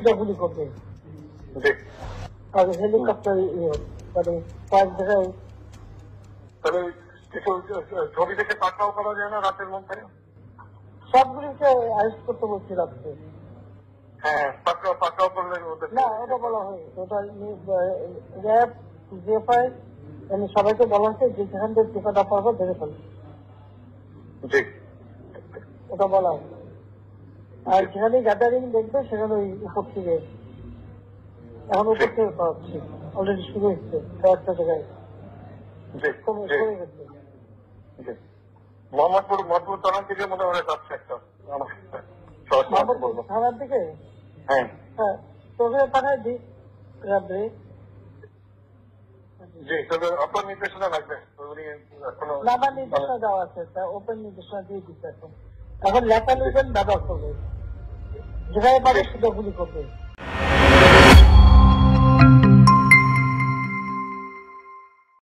সোজা গুলি করবে। জি। আর হেলিকপ্টার মানে কয়েক জায়গায় তাহলে কিছু ছবি দেখে পাকড়াও করা যায় না রাতের মধ্যে? সবগুলিকে অ্যারেস্ট করতে বলছি রাত্রে। হ্যাঁ, পাকড়াও করলে ওদের না, ওটা বলা হয়, ওটা র্যাব, জিএফআই সবাইকে বলা হচ্ছে যে যেখান থেকে টিকাটা পারবো ধরে ফেলবে। জি। ওটা বলা হয়। আর যেখানে গ্যাদারিং দেখবে সেখানে ওই উপর থেকে, এখন উপর থেকে পাচ্ছি, অলরেডি শুরু হচ্ছে কয়েকটা জায়গায় কমে গেছে। মোহাম্মদপুর থানার দিকে মনে হয় যাচ্ছে একটা থানার দিকে। হ্যাঁ, হ্যাঁ, তোকে পাঠায় দিই রাত্রে। জি। তবে আপনার নির্দেশনা লাগবে, উনি এখনো না, আমার নির্দেশনা দেওয়া আছে, ওপেন নির্দেশনা দিয়ে দিচ্ছে এখন। এখন লেখা নেবেন ব্যবহার করবে, যেখানে পাবে সেটা গুলি করবে।